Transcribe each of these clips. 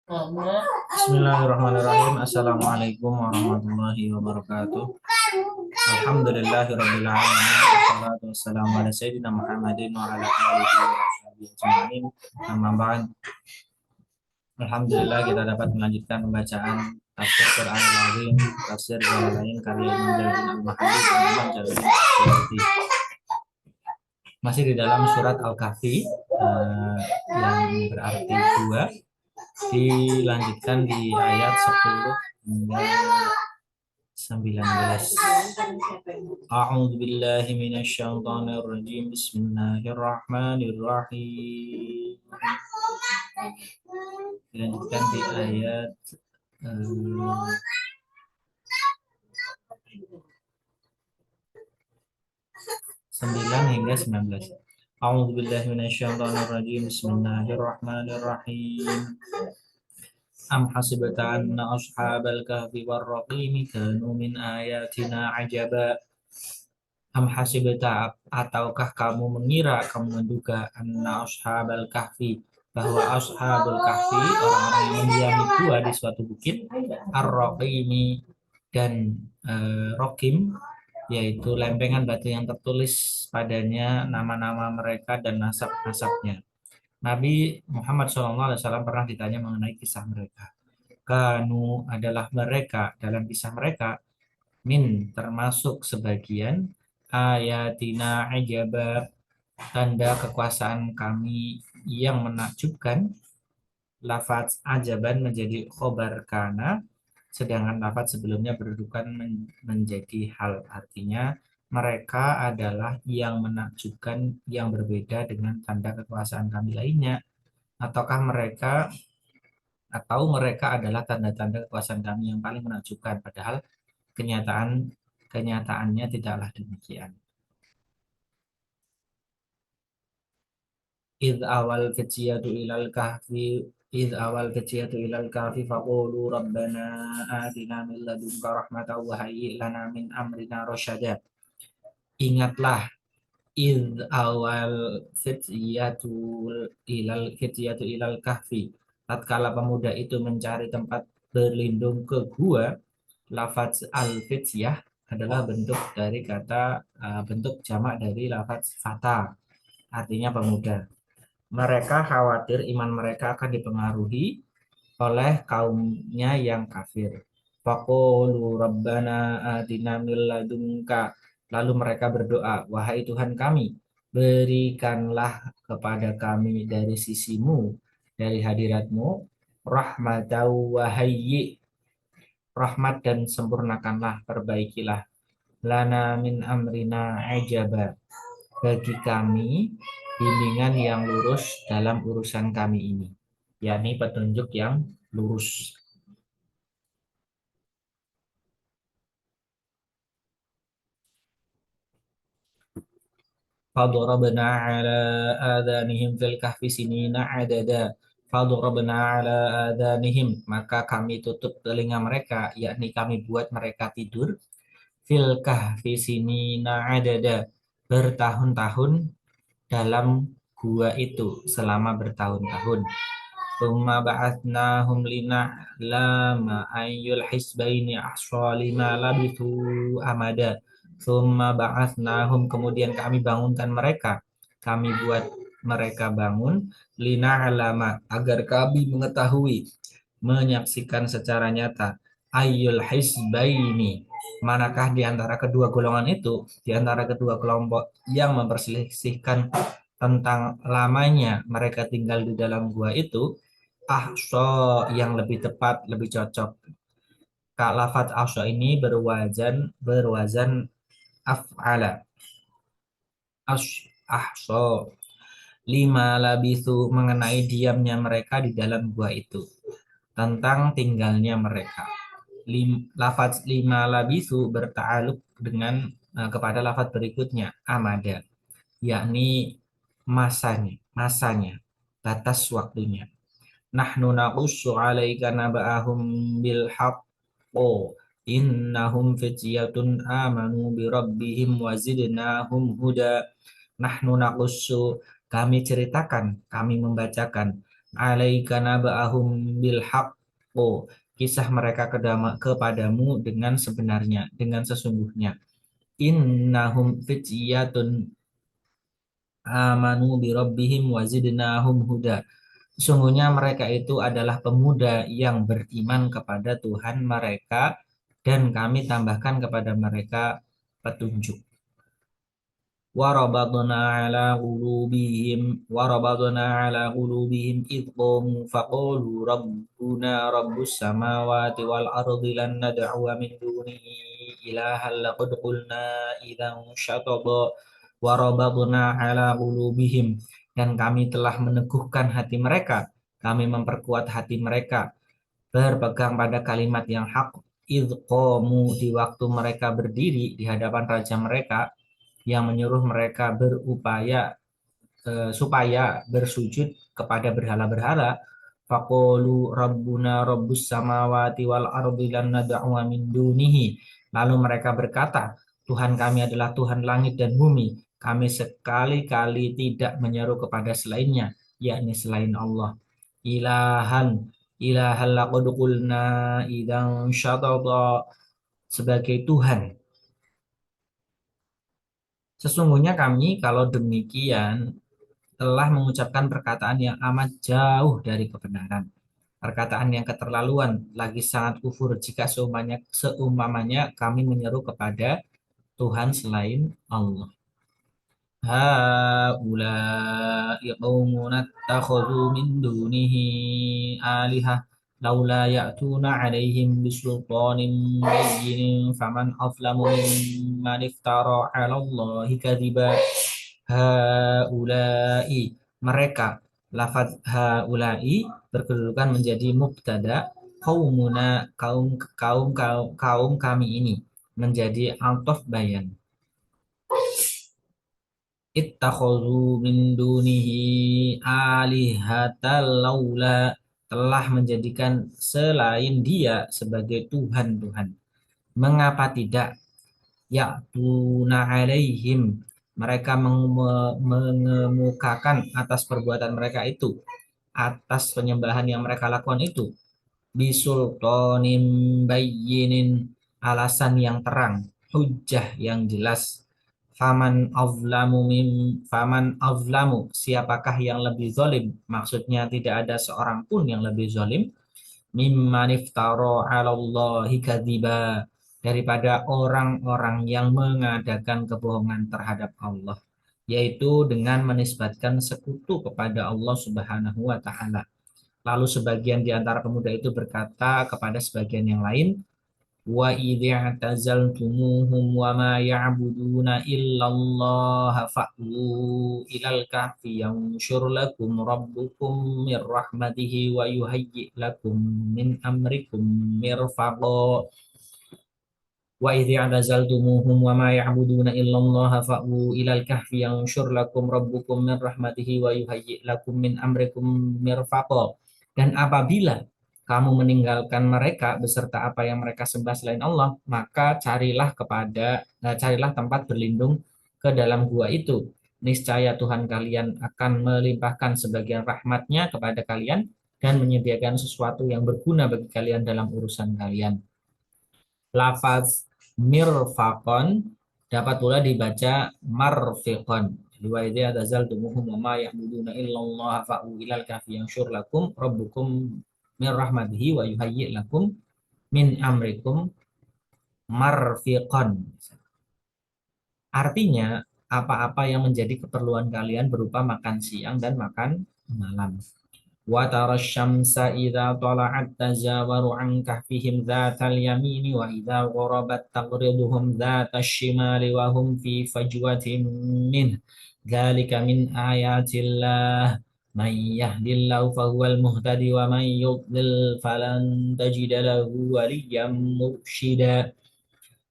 Bismillahirrahmanirrahim. Assalamualaikum warahmatullahi wabarakatuh. Alhamdulillahirabbil alamin. Wassalatu wassalamu ala sayyidina Muhammadin wa ala alihi wa sahbihi ajma'in. Amma ba'd. Alhamdulillah kita dapat melanjutkan pembacaan tafsir Quran Al-Azim, tafsir Jalalain karya Imam Jalaluddin Al-Mahalli dan Imam Jalaluddin Al-Suyuti. Masih di dalam surat Al-Kahfi yang berarti 2. Dilanjutkan di ayat 10 hingga 19. A'udzu billahi minasyaitonir rajim. Bismillahirrahmanirrahim. Dilanjutkan di ayat 9 hingga 19. A'udzu billahi minasyaitonir rajim. Bismillahirrahmanirrahim. Am hasibta anna ashabal kahfi war raqim kanu min ayatina ajaba. Am hasibta, ataukah kamu mengira, kamu menduga, anna ashabal kahfi, bahwa ashabul kahfi, orang-orang yang mendiami gua di suatu bukit, ar-raqimi, dan rokim, yaitu lempengan batu yang tertulis padanya nama-nama mereka dan nasab-nasabnya. Nabi Muhammad SAW pernah ditanya mengenai kisah mereka. Kanu adalah mereka, dalam kisah mereka, min termasuk sebagian, ayatina ajaba, tanda kekuasaan kami yang menakjubkan. Lafaz ajaban menjadi khobar kana, sedangkan lafaz sebelumnya berdudukan menjadi hal, artinya mereka adalah yang menakjubkan, yang berbeda dengan tanda kekuasaan kami lainnya, ataukah mereka adalah tanda-tanda kekuasaan kami yang paling menakjubkan, padahal kenyataannya tidaklah demikian. Id awal keciyatu ilal kahfi faqulu rabbana atina min ladunka rahmatan wa hayyi lana min amrina rasyada. Ingatlah id awal keciyatu ilal kahfi, tatkala pemuda itu mencari tempat berlindung ke gua. Lafaz al-fityah adalah bentuk jamak dari lafaz fata, artinya pemuda. Mereka khawatir iman mereka akan dipengaruhi oleh kaumnya yang kafir. Faqulu rabbana atina min ladunka, lalu mereka berdoa, wahai Tuhan kami, berikanlah kepada kami dari sisimu, dari hadiratmu, rahmatau wahayyi, rahmat, dan sempurnakanlah, perbaikilah, lana min amrina ajaba, bagi kami bimbingan yang lurus dalam urusan kami ini, yakni petunjuk yang lurus. Fadarabna ala adhanihim fil kahfi sinina adada. Fadarabna ala adhanihim, maka kami tutup telinga mereka, yakni kami buat mereka tidur, fil kahfi sinina adada, bertahun-tahun dalam gua itu, selama bertahun-tahun. Tsumma ba'atsnahum lina'lama ayyul hisbaini ahsa lima labithu amada. Tsumma ba'atsnahum, kemudian kami bangunkan mereka, kami buat mereka bangun, lina'lama, agar kami mengetahui, menyaksikan secara nyata, ayyul hisbaini, manakah di antara kedua golongan itu, di antara kedua kelompok yang memperselisihkan tentang lamanya mereka tinggal di dalam gua itu, ahso, yang lebih tepat, lebih cocok. Kak, lafaz ahso ini berwazan af'ala. Ahso, lima labithu, mengenai diamnya mereka di dalam gua itu, tentang tinggalnya mereka. Lafaz lima labithu berta'aluk dengan kepada lafaz berikutnya, amada, yakni masanya, batas waktunya. Nahnu naqussu 'alaika naba'ahum bil haqqo innahum fityatun amanu bi rabbihim wa zidnahum huda. Nahnu naqussu, kami ceritakan, kami membacakan, alaika naba'ahum bil haqqo, kisah mereka kepadamu dengan sebenarnya, dengan sesungguhnya. Innahum fityatun amanu bi rabbihim wa zidnahum huda. Sesungguhnya mereka itu adalah pemuda yang beriman kepada Tuhan mereka dan kami tambahkan kepada mereka petunjuk. وربطنا على قلوبهم إذ قاموا فقالوا ربنا رب السماوات والأرض لن ندعو من دونه إلها لقد قلنا إذا شططا وربطنا على قلوبهم, dan kami telah meneguhkan hati mereka, kami memperkuat hati mereka berpegang pada kalimat yang hak, idh qamu, di waktu mereka berdiri di hadapan raja mereka yang menyuruh mereka berupaya supaya bersujud kepada berhala-berhala. Faqulu rabbuna rabbus samawati wal ardi lan nad'u min dunihi. Lalu mereka berkata, Tuhan kami adalah Tuhan langit dan bumi. Kami sekali-kali tidak menyeru kepada selainnya, yakni selain Allah. Ilahan, ilahan laqad qulna idzan syatata, sebagai Tuhan. Sesungguhnya kami kalau demikian telah mengucapkan perkataan yang amat jauh dari kebenaran. Perkataan yang keterlaluan, lagi sangat kufur jika seumpamanya kami menyeru kepada Tuhan selain Allah. Haula'i qaumuna ittakhadhu min dunihi alihah laula ya'tuna 'alaihim bisultanin bayyinin faman azlamu mimman iftara 'ala Allahi kadziba. Haula'i, mereka, lafaz haula'i berkedudukan menjadi mubtada, qaumuna, kaum kami ini menjadi ataf bayan. Ittakhadhu min dunihi alihatal laula, telah menjadikan selain dia sebagai Tuhan-Tuhan. Mengapa tidak? Ya'tuna alaihim, mereka mengemukakan atas perbuatan mereka itu, atas penyembahan yang mereka lakukan itu, bisultanim bayyinin, alasan yang terang, hujjah yang jelas. Faman azlamu, siapakah yang lebih zalim? Maksudnya tidak ada seorang pun yang lebih zalim mimman iftara 'alallahi kadziba, daripada orang-orang yang mengadakan kebohongan terhadap Allah, yaitu dengan menisbatkan sekutu kepada Allah Subhanahu wa taala. Lalu sebagian di antara pemuda itu berkata kepada sebagian yang lain, wa idza'tazaltumuhum wa ma ya'buduna illallah fa'u ilal kahfi yanshur lakum rabbukum mir rahmatihi wa yuhayyi lakum min amrikum mirfaqa. Wa idh i'tazaltumuhum wa ma ya'buduna illallah fa'u ilal kahfi yanshur lakum rabbukum min rahmatihi wa yuhayyi lakum min amrikum mirfaqa. Dan apabila kamu meninggalkan mereka beserta apa yang mereka sembah selain Allah, maka carilah tempat berlindung ke dalam gua itu. Niscaya Tuhan kalian akan melimpahkan sebagian rahmatnya kepada kalian dan menyediakan sesuatu yang berguna bagi kalian dalam urusan kalian. Lafaz mirfaqon dapat pula dibaca marfiqon. Jadi wa idza tazaltumuhum wa ma ya'buduna illallah fa'u ilal kahfi yanshur lakum rabbukum min rahmatihi wa yuhayyi lakum min amrikum marfiqon. Artinya, apa-apa yang menjadi keperluan kalian berupa makan siang dan makan malam. وترى الشمس إذا طلعت تزاور عن كهفهم ذات اليمين وإذا غربت تقرضهم ذات الشمال وهم في فجوة منه ذلك من آيات الله من يهد الله فهو المهتدي ومن يضلل فلن تجد له وليا مرشدا.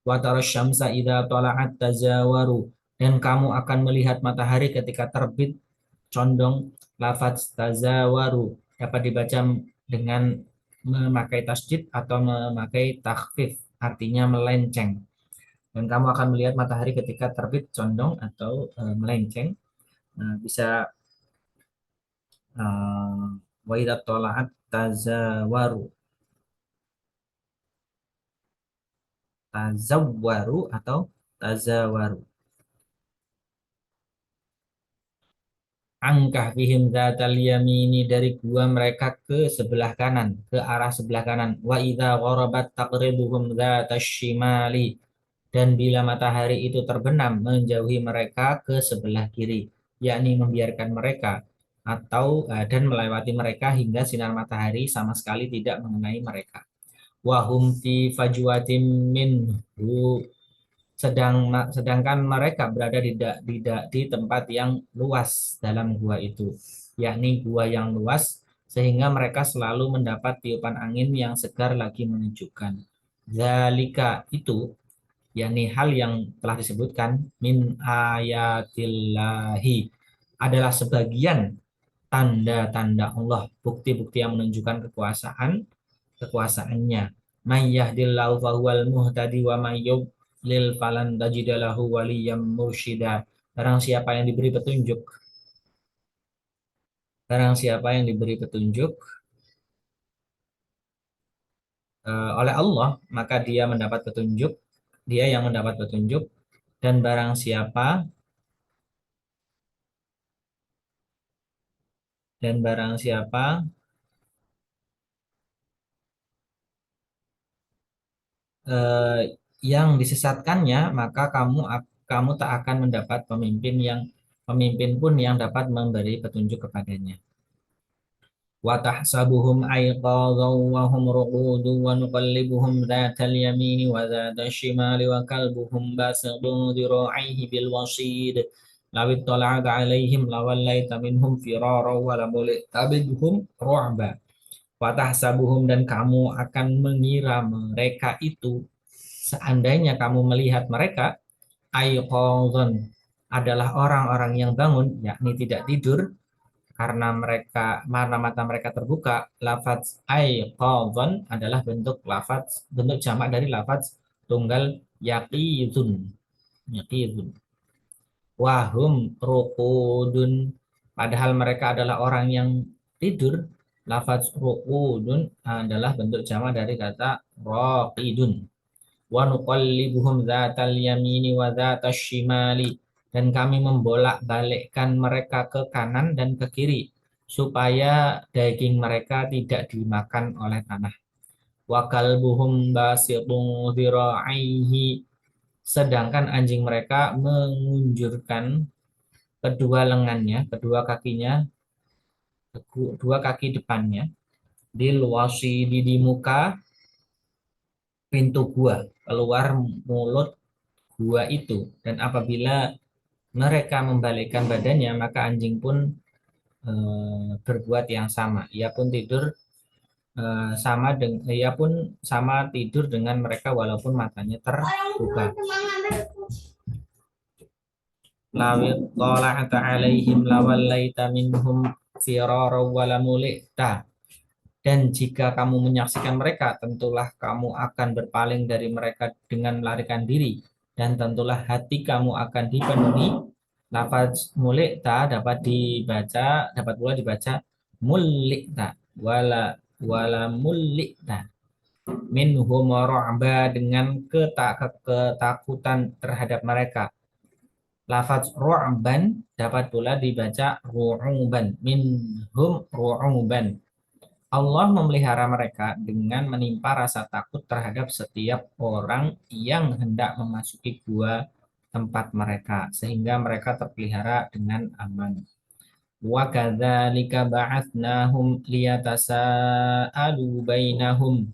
وترى الشمس إذا طلعت تزاور, dan kamu akan melihat matahari ketika terbit condong. Lafaz tazawaru dapat dibaca dengan memakai tasdid atau memakai takhfif, artinya melenceng. Dan kamu akan melihat matahari ketika terbit condong atau melenceng. Bisa Wa idza tala'at tazawaru. Tazawwaru atau tazawaru. Angkah fihim dzatal yamini, dari gua mereka ke sebelah kanan, ke arah sebelah kanan. Wa idza gharabat taqriduhum dzatasy shimali, dan bila matahari itu terbenam menjauhi mereka ke sebelah kiri, yakni membiarkan mereka atau dan melewati mereka hingga sinar matahari sama sekali tidak mengenai mereka. Wahum fi fajwatin minhu, sedangkan mereka berada di tempat yang luas dalam gua itu, yakni gua yang luas sehingga mereka selalu mendapat tiupan angin yang segar lagi menyejukkan. Zalika itu, yakni hal yang telah disebutkan, min ayatillahi, adalah sebagian tanda-tanda Allah, bukti-bukti yang menunjukkan kekuasaannya. May yahdillahu fahuwal muhtadi wa may yudlil falan tajida lahu waliyyam mursyida. Barang siapa yang diberi petunjuk, barang siapa yang diberi petunjuk oleh Allah, maka dia mendapat petunjuk, dia yang mendapat petunjuk. Dan barang siapa eh, yang disesatkannya, maka kamu tak akan mendapat pemimpin pun yang dapat memberi petunjuk kepadanya. Wa tahsabuhum aiqadhan wa hum ruqudun wa nuqallibuhum dhatal yamini wa dhatal shimali wa kalbuhum basidun dhira'ihi bil wasid. Law ittala'ta 'alaihim lawallaita minhum firara wa lamulita minhum ru'ba. Wa tahsabuhum, dan kamu akan mengira mereka itu, seandainya kamu melihat mereka, aiqadhan, adalah orang-orang yang bangun, yakni tidak tidur, karena mana mata mereka terbuka. Lafaz aiqadhan adalah bentuk jamak dari lafaz tunggal yaqidun. Yaqidun. Wahum ruqudun, padahal mereka adalah orang yang tidur. Lafaz ruqudun adalah bentuk jamak dari kata raqidun. Wa nuqallibuhum dzatal yamini wa dzatasy shimali, dan kami membolak-balikkan mereka ke kanan dan ke kiri supaya daging mereka tidak dimakan oleh tanah. Wa kalbuhum basitun dzira'ihi, sedangkan anjing mereka mengunjurkan kedua lengannya, kedua kaki depannya, di luasi di muka pintu gua, keluar mulut gua itu. Dan apabila mereka membalikkan badannya, maka anjing pun berbuat yang sama. Ia pun sama tidur dengan mereka walaupun matanya terbuka. Lawit tola'ata alaihim lawallaita minhum firara walamulita. Dan jika kamu menyaksikan mereka, tentulah kamu akan berpaling dari mereka dengan melarikan diri. Dan tentulah hati kamu akan dipenuhi. Lafaz mulikta dapat pula dibaca mulikta. Wala mulikta. Minhum ru'ba, dengan ketakutan terhadap mereka. Lafaz ru'ban dapat pula dibaca ru'uban. Minhum ru'uban. Allah memelihara mereka dengan menimpa rasa takut terhadap setiap orang yang hendak memasuki gua tempat mereka, sehingga mereka terpelihara dengan aman. Wa kadzalika ba'atsnahum liyatasaalu bainahum.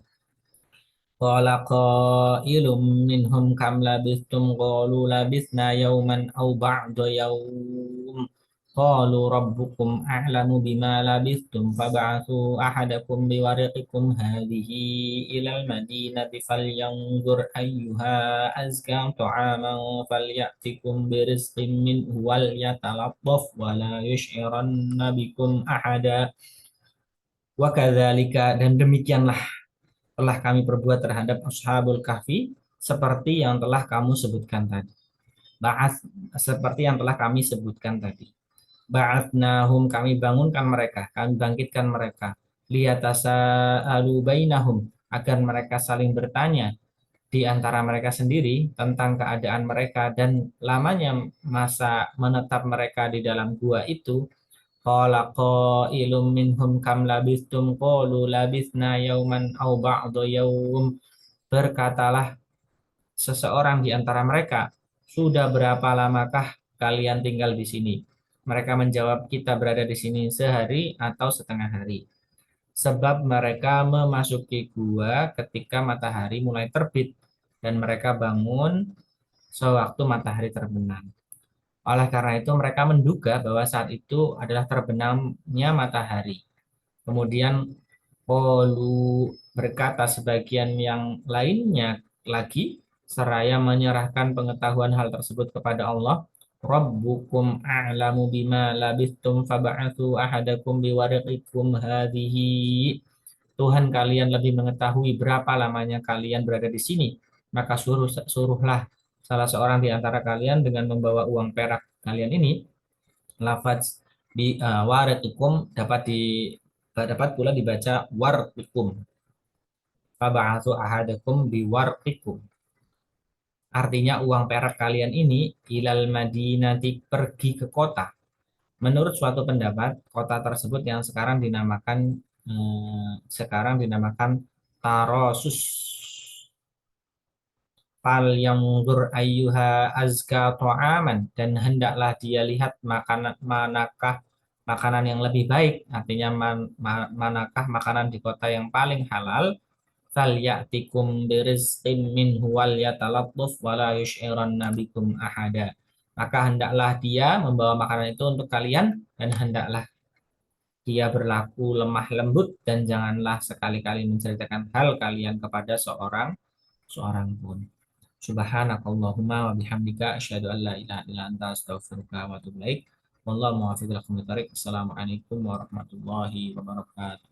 Qala qailum minhum kam labistum qalu labisna yawman aw ba'da yawm. Qalu rabbukum a'lamu bima labistum fab'atsu ahadakum biwariqikum hadhihi ilal madinati falyanzur ayyuha azka ta'aman falyatikum birizqin minhu wal yatalattaf wa la yush'iranna bikum ahada. Wa kadzalika, dan demikianlah telah kami perbuat terhadap Ashabul Kahfi seperti yang telah kamu sebutkan tadi. Seperti yang telah kami sebutkan tadi. Ba'atnahum, kami bangunkan mereka, kami bangkitkan mereka. Liyatasa'alu bainahum, agar mereka saling bertanya di antara mereka sendiri tentang keadaan mereka dan lamanya masa menetap mereka di dalam gua itu. Qala qailum minhum kam labistum qalu labisna yauman aw ba'da yaum. Berkatalah seseorang di antara mereka, sudah berapa lamakah kalian tinggal di sini? Mereka menjawab, kita berada di sini sehari atau setengah hari. Sebab mereka memasuki gua ketika matahari mulai terbit dan mereka bangun sewaktu matahari terbenam. Oleh karena itu mereka menduga bahwa saat itu adalah terbenamnya matahari. Kemudian Qalu, berkata sebagian yang lainnya lagi, seraya menyerahkan pengetahuan hal tersebut kepada Allah. Rabbukum a'lamu bima labithtum fab'athu ahadakum biwariqikum hadhihi. Tuhan kalian lebih mengetahui berapa lamanya kalian berada di sini. Maka suruhlah salah seorang di antara kalian dengan membawa uang perak kalian ini. Lafaz di wariqikum dapat pula dibaca warqikum. Faba'atsu ahadakum biwarqikum. Artinya uang perak kalian ini ilal madinati, pergi ke kota. Menurut suatu pendapat, kota tersebut yang sekarang dinamakan Tarosus. Fal yang ayyuha azka ta'aman, dan hendaklah dia lihat makanan manakah makanan yang lebih baik, artinya manakah makanan di kota yang paling halal. Falyatikum birizqin minhu wal yatalattuf wala yush'iranna bikum ahada. Maka hendaklah dia membawa makanan itu untuk kalian dan hendaklah dia berlaku lemah lembut dan janganlah sekali-kali menceritakan hal kalian kepada seorang seorang pun. Subhanakallahumma wa bihamdika asyhadu an la ilaha illa anta astaghfiruka wa atubu ilaik. Wallahu muwaffiq ila aqwamit thoriq. Assalamualaikum warahmatullahi wabarakatuh.